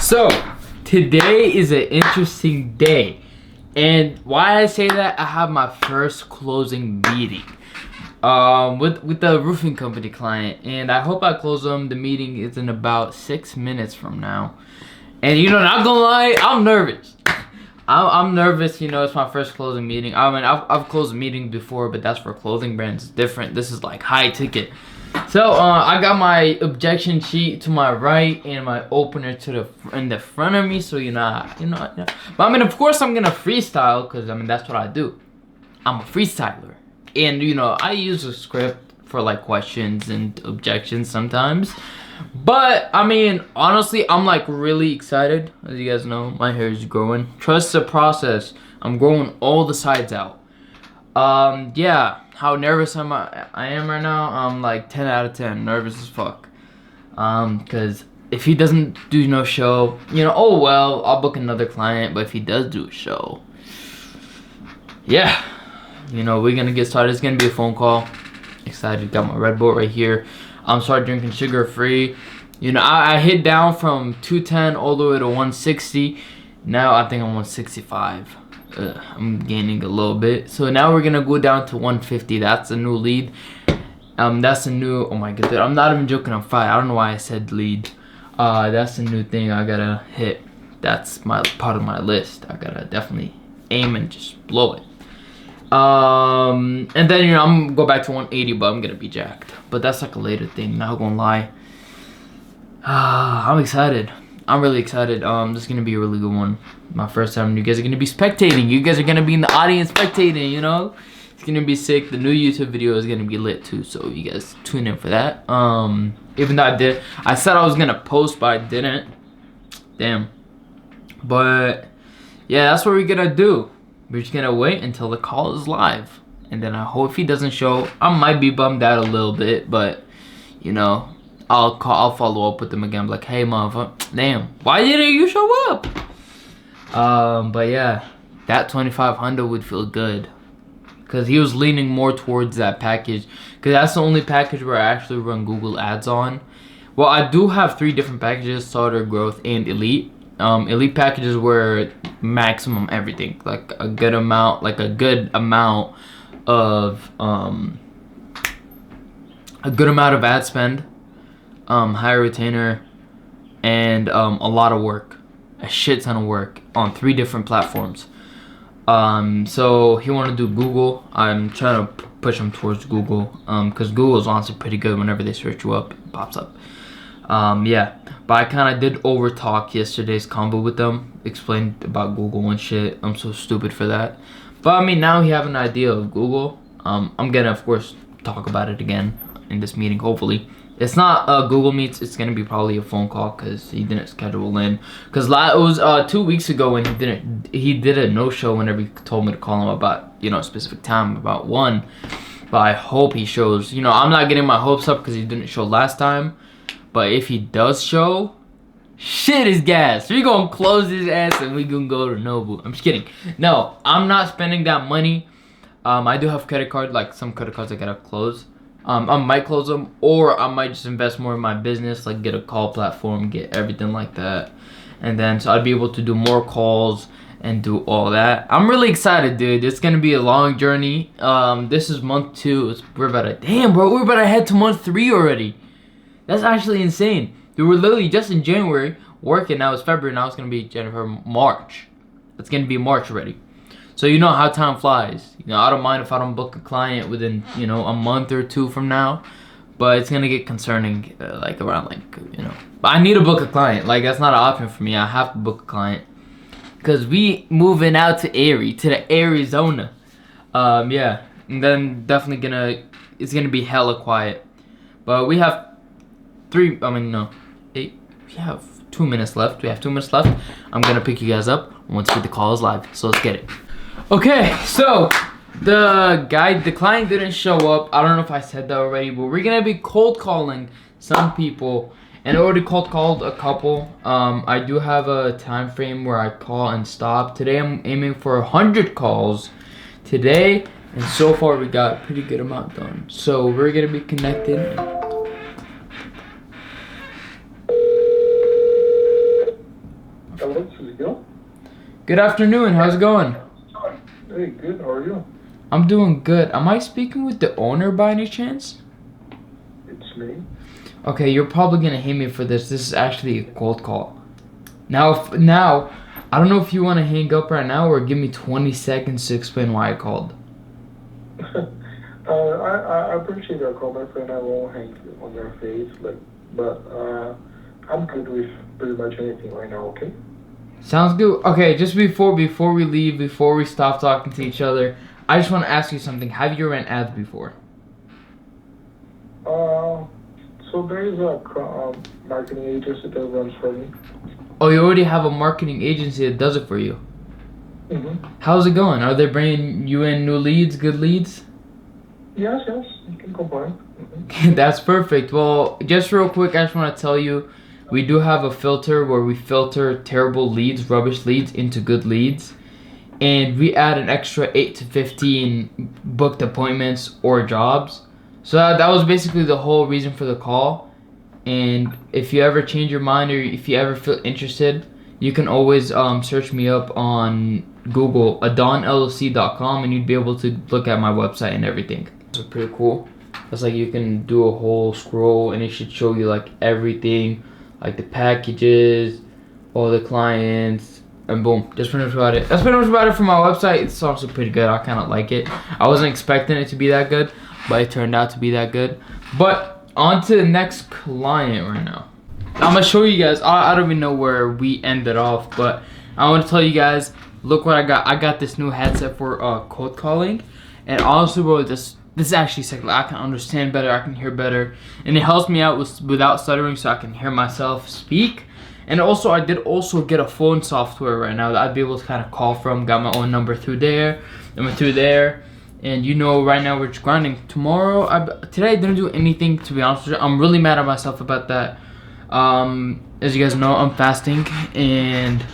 So, today is an interesting day. And why I say that, I have my first closing meeting with the roofing company client. And I hope I close them. The meeting is in about 6 minutes from now. And not gonna lie, I'm nervous. I'm nervous, it's my first closing meeting. I mean, I've closed meetings before, but that's for clothing brands. It's different. This is like high ticket. So I got my objection sheet to my right and my opener in the front of me. So but I mean, of course I'm gonna freestyle because that's what I do. I'm a freestyler, and I use a script for like questions and objections sometimes. But I mean, honestly, I'm like really excited. As you guys know, my hair is growing. Trust the process. I'm growing all the sides out. Yeah, how nervous I am right now? I'm like 10 out of 10, nervous as fuck. Cause if he doesn't do no show, oh well, I'll book another client. But if he does do a show, yeah, we're gonna get started. It's gonna be a phone call. Excited, got my Red Bull right here. I'm started drinking sugar free. I hit down from 210 all the way to 160. Now I think I'm 165. I'm gaining a little bit. So now we're gonna go down to 150. That's a new lead. That's a new, oh my god, dude, I'm not even joking, I'm fine. I don't know why I said lead. That's a new thing I gotta hit. That's my part of my list. I gotta definitely aim and just blow it. And then I'm gonna go back to 180, but I'm gonna be jacked. But that's like a later thing, not gonna lie. I'm excited. I'm really excited. This is gonna be a really good one. My first time. You guys are gonna be spectating. You guys are gonna be in the audience spectating. It's gonna be sick. The new YouTube video is gonna be lit too, so you guys tune in for that. Even though I said I was gonna post, but I didn't. Damn. But yeah, that's what we're gonna do. We're just gonna wait until the call is live, and then I hope if he doesn't show, I might be bummed out a little bit, but I'll follow up with him again, like, hey motherfucker, damn, why didn't you show up? But yeah, that 2500 would feel good, cause he was leaning more towards that package, cause that's the only package where I actually run Google ads on. Well, I do have 3 different packages: starter, growth, and elite. Elite packages were maximum everything, like a good amount of ad spend, higher retainer, and a lot of work, a shit ton of work on 3 different platforms. So he wanted to do Google. I'm trying to push him towards Google, because Google is honestly pretty good. Whenever they search you up, it pops up. Yeah, but I kind of did over talk yesterday's combo with them, explained about Google and shit. I'm so stupid for that. But I mean, now he have an idea of Google. I'm gonna of course talk about it again in this meeting, hopefully. It's not Google Meets, it's gonna be probably a phone call, because he didn't schedule in. Because it was 2 weeks ago when he did a no-show whenever he told me to call him about a specific time, about 1. But I hope he shows. I'm not getting my hopes up because he didn't show last time. But if he does show, shit is gas. We gonna close his ass and we gonna go to Nobu. I'm just kidding. No, I'm not spending that money. I do have credit card, like some credit cards I gotta close. I might close them, or I might just invest more in my business, like get a call platform, get everything like that. And then so I'd be able to do more calls and do all that. I'm really excited, dude. It's gonna be a long journey. This is month 2. We're about to head to month 3 already. That's actually insane. We were literally just in January working. Now it's February. Now it's gonna be January, March. It's gonna be March already. So you know how time flies. I don't mind if I don't book a client within a month or 2 from now, but it's gonna get concerning around But I need to book a client. Like, that's not an option for me. I have to book a client because we moving out to the Arizona. Yeah, and then definitely it's gonna be hella quiet. But we have 8. We have 2 minutes left. I'm gonna pick you guys up once the call is live. So let's get it. Okay, so the client didn't show up. I don't know if I said that already, but we're gonna be cold calling some people, and I already cold called a couple. I do have a time frame where I call and stop. Today I'm aiming for 100 calls today, and so far we got a pretty good amount done. So we're gonna be connected. Good afternoon. How's it going? Hey, good. How are you? I'm doing good. Am I speaking with the owner by any chance? It's me. Okay, you're probably gonna hate me for this. This is actually a cold call. Now, I don't know if you want to hang up right now or give me 20 seconds to explain why I called. I appreciate your call, my friend. I won't hang on your face, but I'm good with pretty much anything right now. Okay. Sounds good. Okay, just before we leave, before we stop talking to each other, I just want to ask you something. Have you ran ads before? Uh, so there is a marketing agency that runs for me. Oh, you already have a marketing agency that does it for you. Mm-hmm. How's it going? Are they bringing you in new leads, good leads? Yes, you can combine. Mm-hmm. That's perfect. Well, just real quick, I just want to tell you, we do have a filter where we filter terrible leads, rubbish leads, into good leads. And we add an extra 8 to 15 booked appointments or jobs. So that was basically the whole reason for the call. And if you ever change your mind or if you ever feel interested, you can always search me up on Google, adonllc.com, and you'd be able to look at my website and everything. It's pretty cool. It's like you can do a whole scroll and it should show you like everything, like the packages, all the clients, and boom. That's pretty much about it. That's pretty much about it for my website. It's also pretty good. I kind of like it. I wasn't expecting it to be that good, but it turned out to be that good. But on to the next client right now. I'm gonna show you guys. I don't even know where we ended off, but I want to tell you guys. Look what I got. I got this new headset for cold calling, and honestly, bro, this is actually sick. Like, I can understand better. I can hear better, and it helps me out without stuttering, so I can hear myself speak. And also, I did also get a phone software right now that I'd be able to kind of call from. Got my own number through there, and you know, right now we're just grinding. Today I didn't do anything, to be honest with you. I'm really mad at myself about that. As you guys know, I'm fasting, and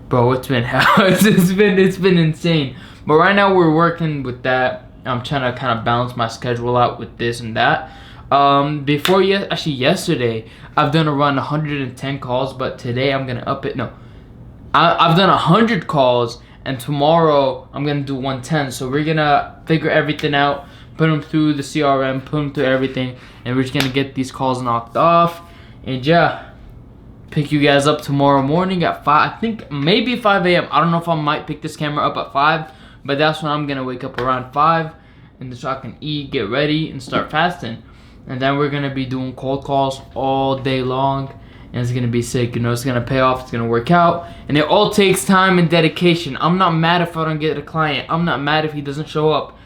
bro, it's been hell. it's been insane. But right now we're working with that. I'm trying to kind of balance my schedule out with this and that. Yesterday I've done around 110 calls, but today I'm gonna up it. No, I've done 100 calls, and tomorrow I'm gonna do 110. So we're gonna figure everything out, put them through the CRM, put them through everything, and we're just gonna get these calls knocked off. And yeah, pick you guys up tomorrow morning at 5. I think maybe 5 a.m. I don't know if I might pick this camera up at 5, but that's when I'm gonna wake up around 5, and so I can eat, get ready, and start fasting. And then we're gonna be doing cold calls all day long, and it's gonna be sick. You know, it's gonna pay off. It's gonna work out, and it all takes time and dedication. I'm not mad if I don't get a client. I'm not mad if he doesn't show up.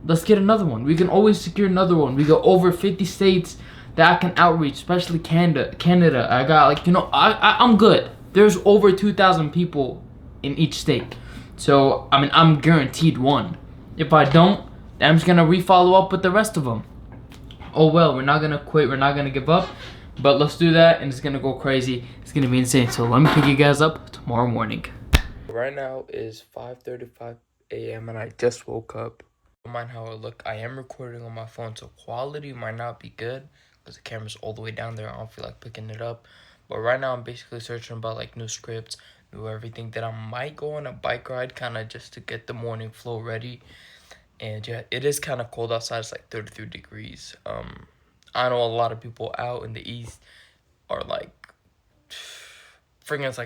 Let's get another one. We can always secure another one. We got over 50 states that I can outreach, especially Canada. I got I'm good. There's over 2,000 people in each state, so I mean I'm guaranteed one. If I don't, I'm just gonna re-follow up with the rest of them. Oh well, we're not gonna quit. We're not gonna give up, but let's do that, and it's gonna go crazy. It's gonna be insane. So let me pick you guys up tomorrow morning. Right now is 5:35 a.m. and I just woke up. Don't mind how I look. I am recording on my phone, so quality might not be good because the camera's all the way down there. I don't feel like picking it up. But right now I'm basically searching about like new scripts, new everything, that I might go on a bike ride kind of just to get the morning flow ready. And yeah, it is kind of cold outside. It's like 33 degrees. I know a lot of people out in the east are like, it's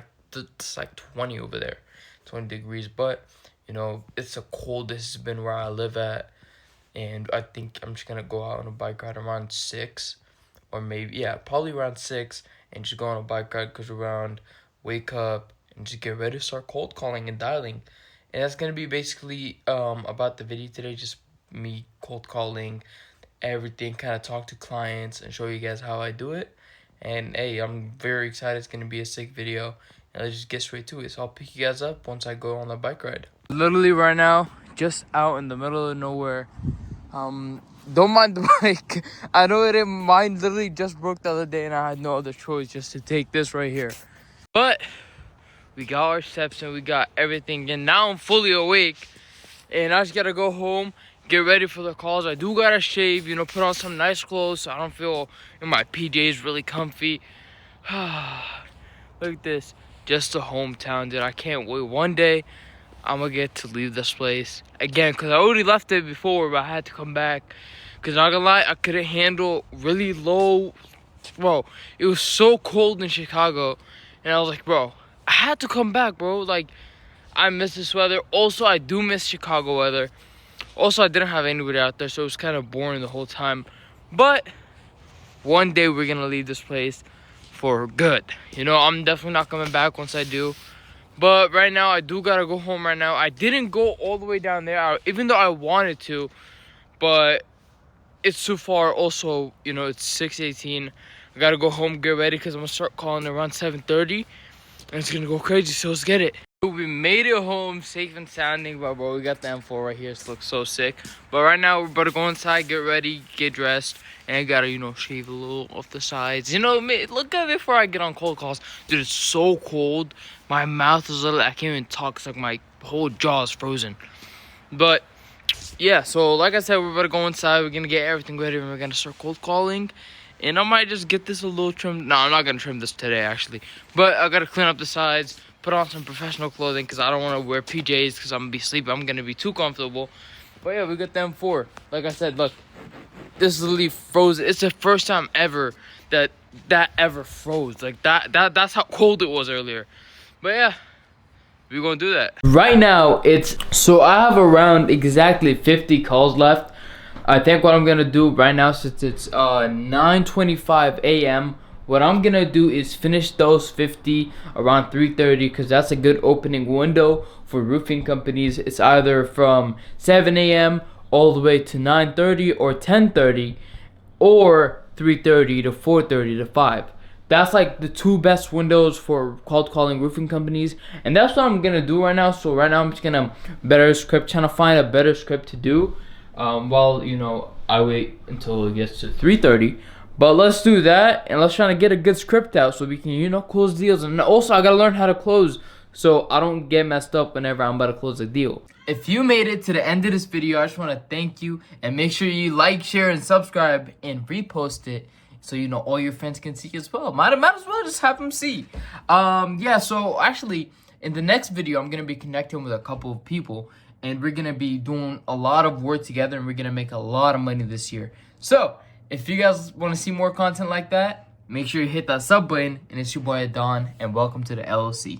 like 20 over there, 20 degrees. But you know, it's the coldest it's been where I live at, and I think I'm just gonna go out on a bike ride around 6, or probably around 6, and just go on a bike ride, cause around, wake up and just get ready to start cold calling and dialing. And that's gonna be basically about the video today, just me cold calling, everything, kind of talk to clients and show you guys how I do it. And hey, I'm very excited. It's gonna be a sick video. And let's just get straight to it. So I'll pick you guys up once I go on the bike ride. Literally right now, just out in the middle of nowhere. Don't mind the bike. I know it didn't. Mine literally just broke the other day, and I had no other choice just to take this right here. But we got our steps and we got everything, and now I'm fully awake, and I just gotta go home, get ready for the calls. I do gotta shave, you know, put on some nice clothes so I don't feel in my PJs really comfy. Look at this. Just a hometown, dude. I can't wait. One day, I'm gonna get to leave this place again, because I already left it before, but I had to come back. Because not gonna lie, I couldn't handle really low. Bro, it was so cold in Chicago. And I was like, bro, I had to come back, bro. Like, I miss this weather. Also, I do miss Chicago weather. Also, I didn't have anybody out there, so it was kind of boring the whole time. But one day we're gonna leave this place for good. You know, I'm definitely not coming back once I do. But right now, I do gotta go home right now. I didn't go all the way down there, even though I wanted to. But it's too far. Also, you know, it's 6:18. I gotta go home, get ready, because I'm gonna start calling around 7:30. And it's gonna go crazy, so let's get it. We made it home safe and sounding, but bro, we got the M4 right here. It looks so sick. But right now, we're about to go inside, get ready, get dressed, and I gotta, you know, shave a little off the sides. You know, look at it before I get on cold calls. Dude, it's so cold. My mouth is literally, I can't even talk. It's like my whole jaw is frozen. But yeah, so like I said, we're about to go inside. We're gonna get everything ready, and we're gonna start cold calling. And I might just get this a little trimmed. No, I'm not gonna trim this today, actually. But I gotta clean up the sides, put on some professional clothing, because I don't want to wear PJs, because I'm gonna be sleeping. I'm gonna be too comfortable. But yeah, we got the M4. Like I said, look, this is literally frozen. It's the first time ever that ever froze. Like that's how cold it was earlier. But yeah, we're gonna do that. Right now, I have around exactly 50 calls left. I think what I'm gonna do right now, since it's 9:25 a.m., what I'm gonna do is finish those 50 around 3:30, because that's a good opening window for roofing companies. It's either from 7 a.m. all the way to 9:30 or 10:30, or 3:30 to 4:30 to 5. That's like the two best windows for cold calling roofing companies, and that's what I'm gonna do right now. So right now I'm just gonna trying to find a better script to do. While, you know, I wait until it gets to 3:30. But let's do that, and let's try to get a good script out so we can, you know, close deals. And also, I gotta learn how to close so I don't get messed up whenever I'm about to close a deal. If you made it to the end of this video, I just want to thank you, and make sure you like, share, and subscribe, and repost it so, you know, all your friends can see as well. Might as well just have them see. Yeah, so actually, in the next video, I'm gonna be connecting with a couple of people, and we're gonna be doing a lot of work together, and we're gonna make a lot of money this year. So if you guys want to see more content like that, make sure you hit that sub button. And it's your boy Don, and welcome to the LLC.